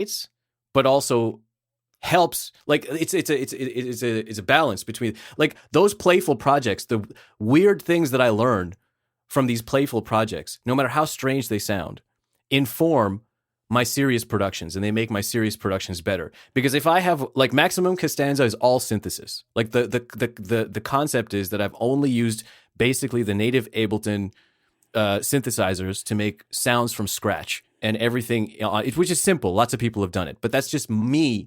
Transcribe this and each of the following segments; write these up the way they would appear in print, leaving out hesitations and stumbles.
it's but also helps. Like it's a balance between like those playful projects, the weird things that I learn from these playful projects, no matter how strange they sound, inform my serious productions, and they make my serious productions better. Because if I have like Maximum Costanza is all synthesis. Like the concept is that I've only used basically the native Ableton synthesizers to make sounds from scratch and everything, which is simple. Lots of people have done it, but that's just me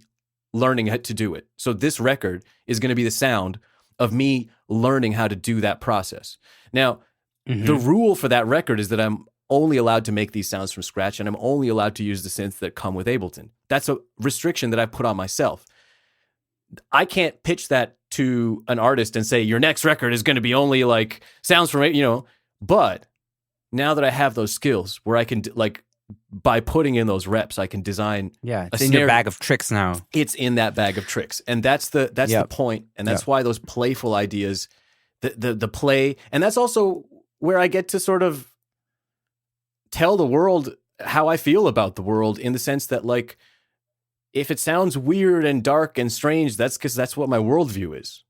learning how to do it. So this record is going to be the sound of me learning how to do that process. Now, the rule for that record is that I'm only allowed to make these sounds from scratch, and I'm only allowed to use the synths that come with Ableton. That's a restriction that I put on myself. I can't pitch that to an artist and say, your next record is going to be only like sounds from, but now that I have those skills where I can like, by putting in those reps, I can design. Yeah, it's in your bag of tricks now. It's in that bag of tricks, and that's the point, and that's why those playful ideas, the play, and that's also where I get to sort of tell the world how I feel about the world, in the sense that like, if it sounds weird and dark and strange, that's because that's what my worldview is.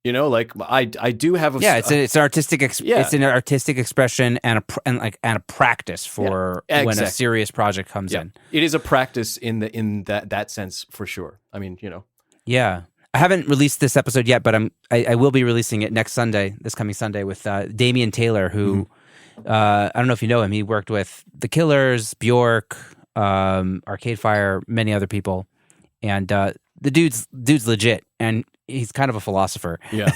Like I do have a it's an artistic it's an artistic expression and a practice for when a serious project comes in. It is a practice in that sense for sure. I mean, Yeah, I haven't released this episode yet, but I will be releasing it this coming Sunday with Damian Taylor, who I don't know if you know him. He worked with The Killers, Bjork, Arcade Fire, many other people, and the dude's legit, and he's kind of a philosopher. Yeah.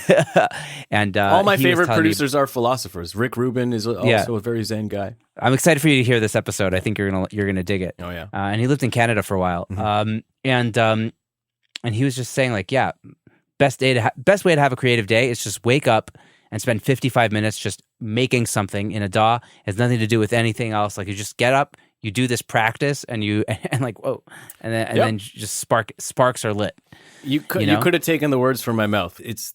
And all my favorite producers are philosophers. Rick Rubin is also a very zen guy. I'm excited for you to hear this episode. I think you're gonna dig it. Oh yeah. And he lived in Canada for a while. And he was just saying like, best way to have a creative day is just wake up and spend 55 minutes just making something in a DAW. It has nothing to do with anything else. Like, you just get up, you do this practice, and like, whoa, and then just sparks are lit. You could have taken the words from my mouth. It's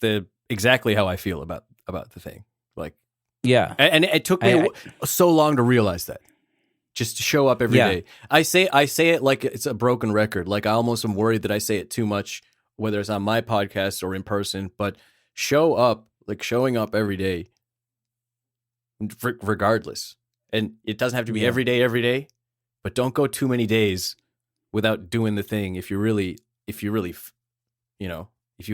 exactly how I feel about the thing. Like, yeah, and it took me so long to realize that. Just to show up every day. I say it like it's a broken record. Like, I almost am worried that I say it too much, whether it's on my podcast or in person. But showing up every day, regardless. And it doesn't have to be every day, but don't go too many days without doing the thing. If you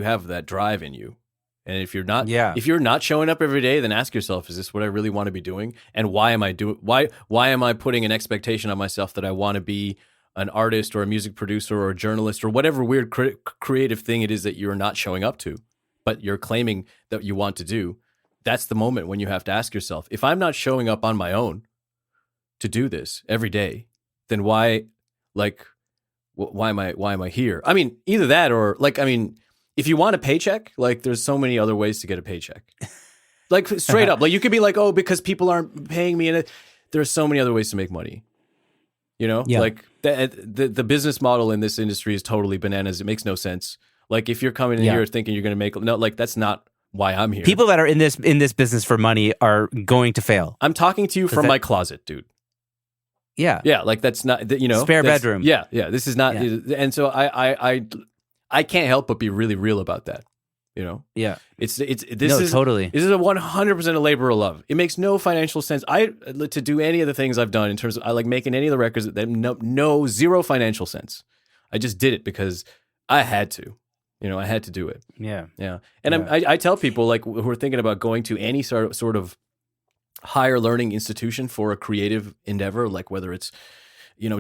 have that drive in you. And if you're not showing up every day, then ask yourself, is this what I really want to be doing? And why am I putting an expectation on myself that I want to be an artist or a music producer or a journalist or whatever weird creative thing it is that you're not showing up to, but you're claiming that you want to do? That's the moment when you have to ask yourself, if I'm not showing up on my own to do this every day, then why am I here? I mean, either that or if you want a paycheck, like, there's so many other ways to get a paycheck. Like, straight up, like, you could be like, oh, because people aren't paying me, and there's so many other ways to make money. Like the business model in this industry is totally bananas. It makes no sense. Like, if you're coming in here thinking you're going to make that's not why I'm here. People that are in this business for money are going to fail. I'm talking to you from my closet, dude. Yeah, like, that's not spare bedroom. Yeah. This is not, and so I can't help but be really real about that. Yeah. This is totally. This is a 100% a labor of love. It makes no financial sense. To do any of the things I've done in terms of, I like making any of the records that zero financial sense. I just did it because I had to. I had to do it. Yeah. Yeah. And I tell people, like, who are thinking about going to any sort of higher learning institution for a creative endeavor, like whether it's,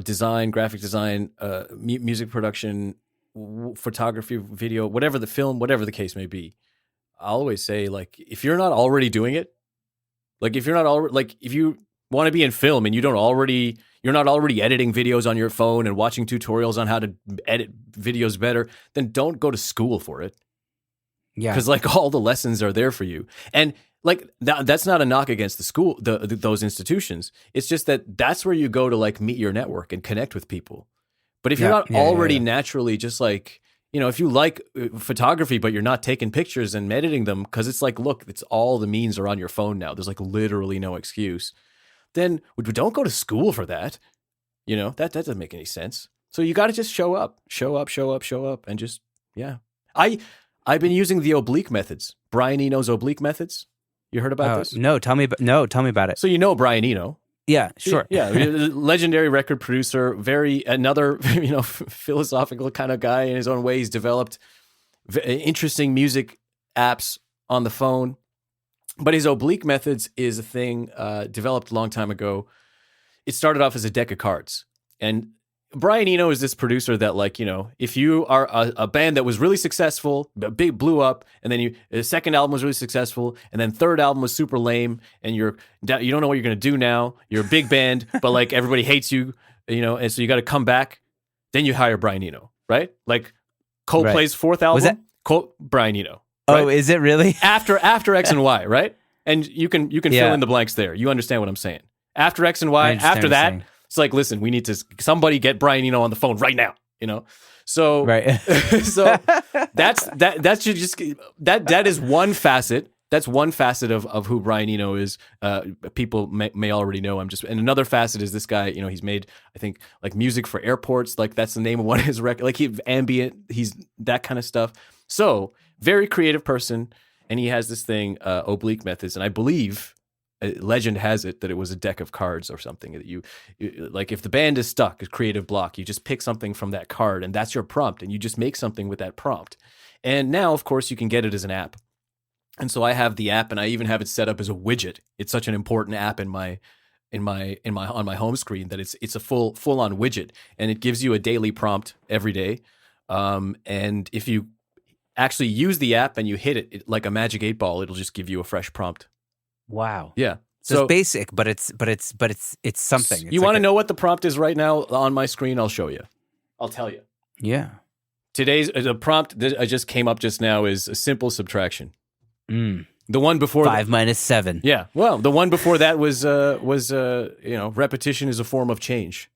design, graphic design, music production, photography, video, whatever the case may be, I always say, like, if you're not already doing it, like, if you want to be in film and you're not already editing videos on your phone and watching tutorials on how to edit videos better, then don't go to school for it. Yeah. Because, like, all the lessons are there for you. And, like, that's not a knock against the school, those institutions. It's just that's where you go to, like, meet your network and connect with people. But if you're not already naturally just like, if you like photography, but you're not taking pictures and editing them, because it's like, look, it's all the means are on your phone now. There's, like, literally no excuse. Then don't go to school for that. That doesn't make any sense. So you got to just show up, and just I've been using the oblique methods. Brian Eno's oblique methods. You heard about this? No, tell me about it. So you know Brian Eno. Yeah, sure. Yeah, legendary record producer, another philosophical kind of guy in his own way. He's developed interesting music apps on the phone, but his oblique methods is a thing developed a long time ago. It started off as a deck of cards, and Brian Eno is this producer that, like, if you are a band that was really successful, blew up, and then the second album was really successful, and then third album was super lame, and you don't know what you're going to do now. You're a big band, but like everybody hates you, and so you got to come back. Then you hire Brian Eno, right? Like Coldplay's fourth album, Brian Eno. Right? Oh, is it really? After X and Y, right? And you can fill in the blanks there. You understand what I'm saying? After X and Y, after that. It's like, listen, we need to somebody get Brian Eno on the phone right now, So, right. So that should just that is one facet. That's one facet of who Brian Eno is. People may already know. And another facet is this guy. He's made, I think, like music for airports. Like that's the name of one of his records. Like ambient. He's that kind of stuff. So very creative person, and he has this thing, oblique methods, and I believe. Legend has it that it was a deck of cards or something that you like. If the band is stuck, a creative block, you just pick something from that card, and that's your prompt, and you just make something with that prompt. And now, of course, you can get it as an app. And so I have the app, and I even have it set up as a widget. It's such an important app on my home screen that it's a full on widget, and it gives you a daily prompt every day. And if you actually use the app and you hit it like a magic 8-ball, it'll just give you a fresh prompt. Wow. Yeah. So it's basic, but it's something. You want to know what the prompt is right now on my screen? I'll show you. I'll tell you. Yeah. Today's the prompt that I just came up just now is a simple subtraction. The one before 5 minus 7. Yeah. Well, the one before that was repetition is a form of change.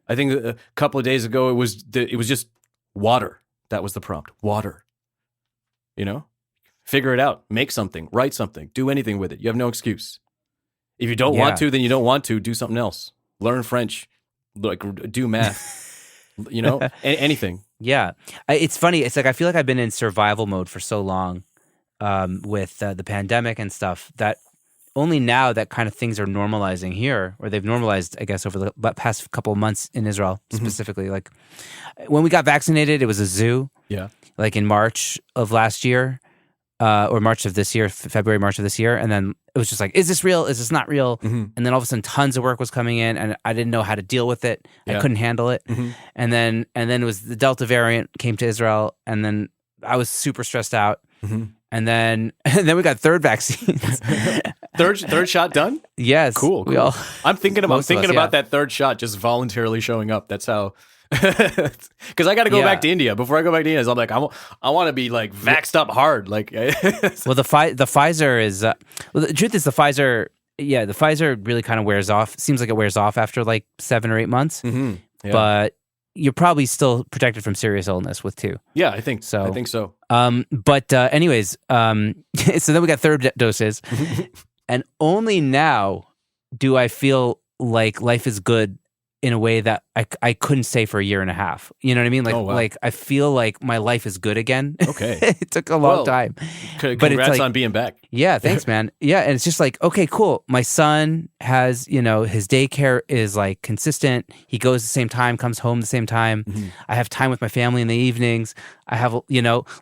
I think a couple of days ago it was just water. That was the prompt. Water. Figure it out. Make something. Write something. Do anything with it. You have no excuse. If you don't want to, then you don't want to. Do something else. Learn French. Like do math. Anything. Yeah. It's funny. It's like I feel like I've been in survival mode for so long with the pandemic and stuff that only now that kind of things are normalizing here, or they've normalized, I guess, over the past couple of months in Israel specifically. Like when we got vaccinated, it was a zoo. Yeah. Like in March of last year. Or March of this year, February, March of this year. And then it was just like, is this real? Is this not real? Mm-hmm. And then all of a sudden tons of work was coming in and I didn't know how to deal with it. Yeah. I couldn't handle it. Mm-hmm. And then it was the Delta variant came to Israel and then I was super stressed out. Mm-hmm. And then we got third vaccines. third shot done? Yes. Cool. I'm thinking about that third shot just voluntarily showing up. That's how. Because I got to go back to India. Before I go back to India, so I'm like, I want to be like vaxxed up hard. Like, well, the Pfizer is. The truth is, the Pfizer really kind of wears off. Seems like it wears off after like 7 or 8 months. Mm-hmm. Yeah. But you're probably still protected from serious illness with 2. Yeah, I think so. But anyways, so then we got third doses, and only now do I feel like life is good. In a way that I couldn't say for a year and a half. You know what I mean? Like, like I feel like my life is good again. Okay. It took a long time. Congrats on being back. Yeah, thanks, man. Yeah, and it's just like, okay, cool. My son has, his daycare is like consistent. He goes the same time, comes home the same time. Mm-hmm. I have time with my family in the evenings. I have,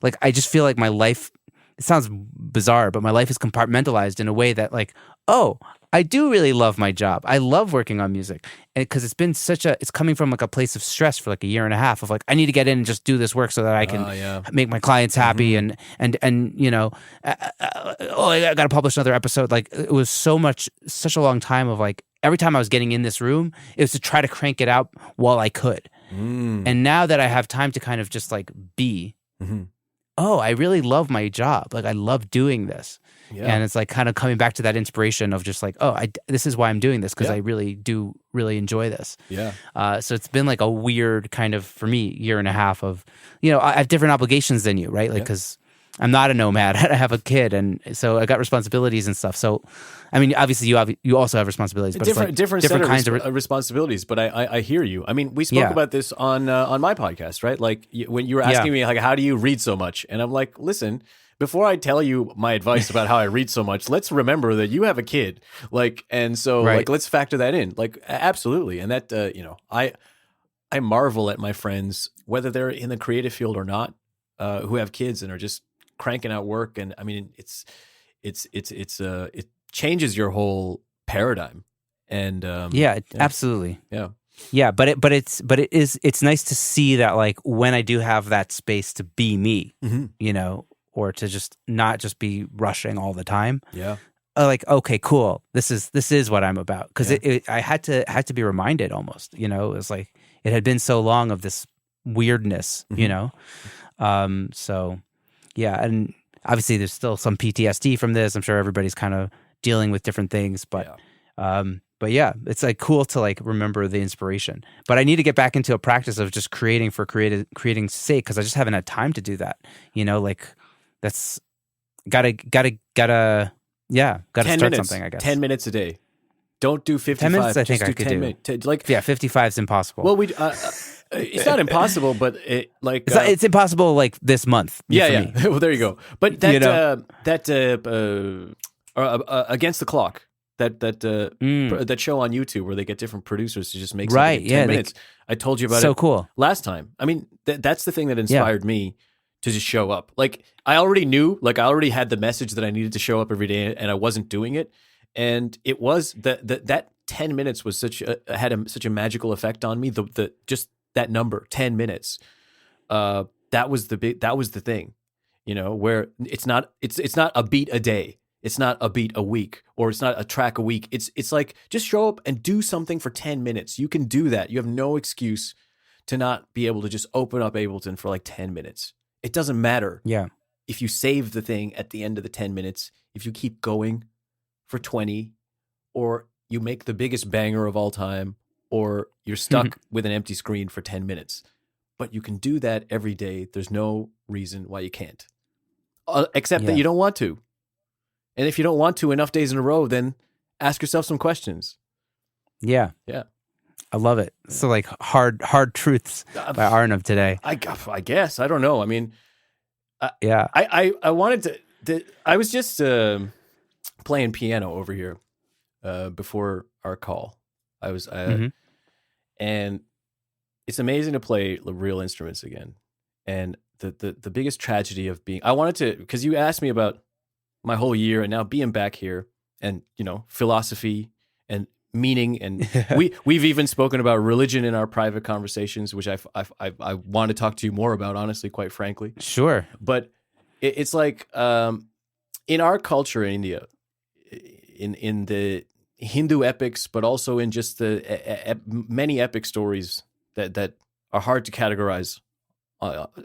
like I just feel like my life, it sounds bizarre, but my life is compartmentalized in a way that like, oh, I do really love my job. I love working on music, and because it's been it's coming from like a place of stress for like a year and a half of like I need to get in and just do this work so that I can make my clients happy and I got to publish another episode. Like it was such a long time of like every time I was getting in this room, it was to try to crank it out while I could. And now that I have time to kind of just like be, oh, I really love my job. Like I love doing this. Yeah. And it's like kind of coming back to that inspiration of just like, oh, this is why I'm doing this because I really do really enjoy this. Yeah. So it's been like a weird kind of, for me, year and a half of, I have different obligations than you, right? Like, because I'm not a nomad. I have a kid, and so I got responsibilities and stuff. So, I mean, obviously, you also have responsibilities, but different it's like set of kinds of responsibilities. But I hear you. I mean, we spoke about this on my podcast, right? Like when you were asking me, like, how do you read so much? And I'm like, listen, before I tell you my advice about how I read so much, let's remember that you have a kid, like, and so like let's factor that in, like, absolutely. And that I marvel at my friends, whether they're in the creative field or not, who have kids and are just cranking out work. And I mean, it changes your whole paradigm. And absolutely. Yeah. But it's nice to see that, like, when I do have that space to be me, or to just not just be rushing all the time. Yeah. Like, okay, cool. This is what I'm about. Cause I had to be reminded almost, it was like, it had been so long of this weirdness, so yeah. And obviously there's still some PTSD from this. I'm sure everybody's kind of dealing with different things, but yeah, it's like cool to like remember the inspiration. But I need to get back into a practice of just creating for creating's sake, because I just haven't had time to do that. Like that's gotta start minutes, something. I guess 10 minutes a day. Don't do 55. 10 minutes. I think I could 10 do. Minutes. Like 55 is impossible. Well, it's not impossible, but it's impossible. Like this month. Yeah. Well, there you go. But that Against the Clock. That show on YouTube where they get different producers to just make something in 10 minutes. I told you about so cool last time. I mean, that's the thing that inspired me to just show up. Like I already knew, like I already had the message that I needed to show up every day, and I wasn't doing it. And it was that 10 minutes was such a magical effect on me. The just that number 10 minutes. That was the thing, where it's not a beat a day. It's not a beat a week, or it's not a track a week. It's like, just show up and do something for 10 minutes. You can do that. You have no excuse to not be able to just open up Ableton for like 10 minutes. It doesn't matter. Yeah. If you save the thing at the end of the 10 minutes, if you keep going for 20, or you make the biggest banger of all time, or you're stuck with an empty screen for 10 minutes. But you can do that every day. There's no reason why you can't. Except that you don't want to. And if you don't want to enough days in a row, then ask yourself some questions. Yeah. Yeah. I love it. So like hard truths by Arnob today. I guess. I don't know. I mean, I wanted to, I was just playing piano over here before our call. I was, and it's amazing to play real instruments again. And the biggest tragedy of being, I wanted to, because you asked me about my whole year, and now being back here, and philosophy and meaning, and we've even spoken about religion in our private conversations, which I want to talk to you more about, honestly, quite frankly. Sure. But it's like in our culture in India, in the Hindu epics, but also in just the many epic stories that are hard to categorize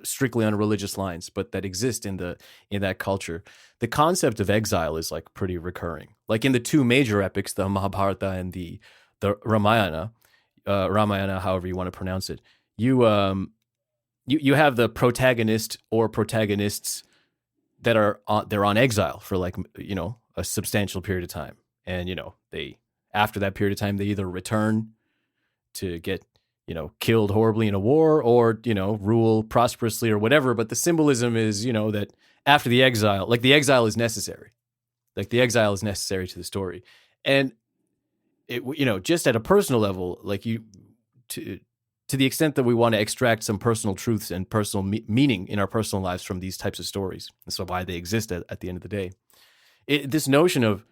strictly on religious lines, but that exist in that culture. The concept of exile is like pretty recurring. Like in the two major epics, the Mahabharata and the Ramayana, however you want to pronounce it, you have the protagonist or protagonists that they're on exile for like a substantial period of time, and they, after that period of time, they either return to get killed horribly in a war, or rule prosperously or whatever. But the symbolism is that after the exile, like the exile is necessary, to the story. And it just at a personal level, like to the extent that we want to extract some personal truths and personal meaning in our personal lives from these types of stories, and so why they exist at the end of the day, this notion of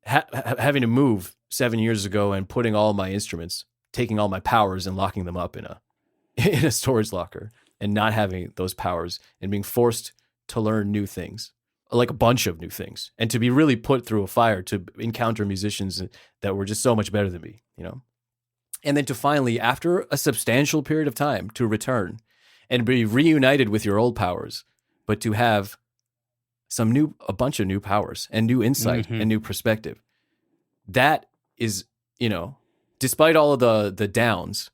having to move 7 years ago and putting all my instruments, taking all my powers and locking them up in a storage locker, and not having those powers, and being forced to learn new things, like a bunch of new things, and to be really put through a fire to encounter musicians that were just so much better than me, and then to finally, after a substantial period of time, to return and be reunited with your old powers, but to have a bunch of new powers and new insight and new perspective. That is, despite all of the downs,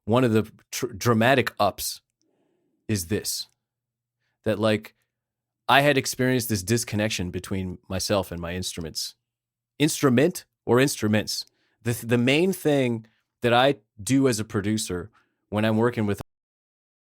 one of the dramatic ups is this, that like I had experienced this disconnection between myself and my instrument or instruments. The main thing that I do as a producer when I'm working with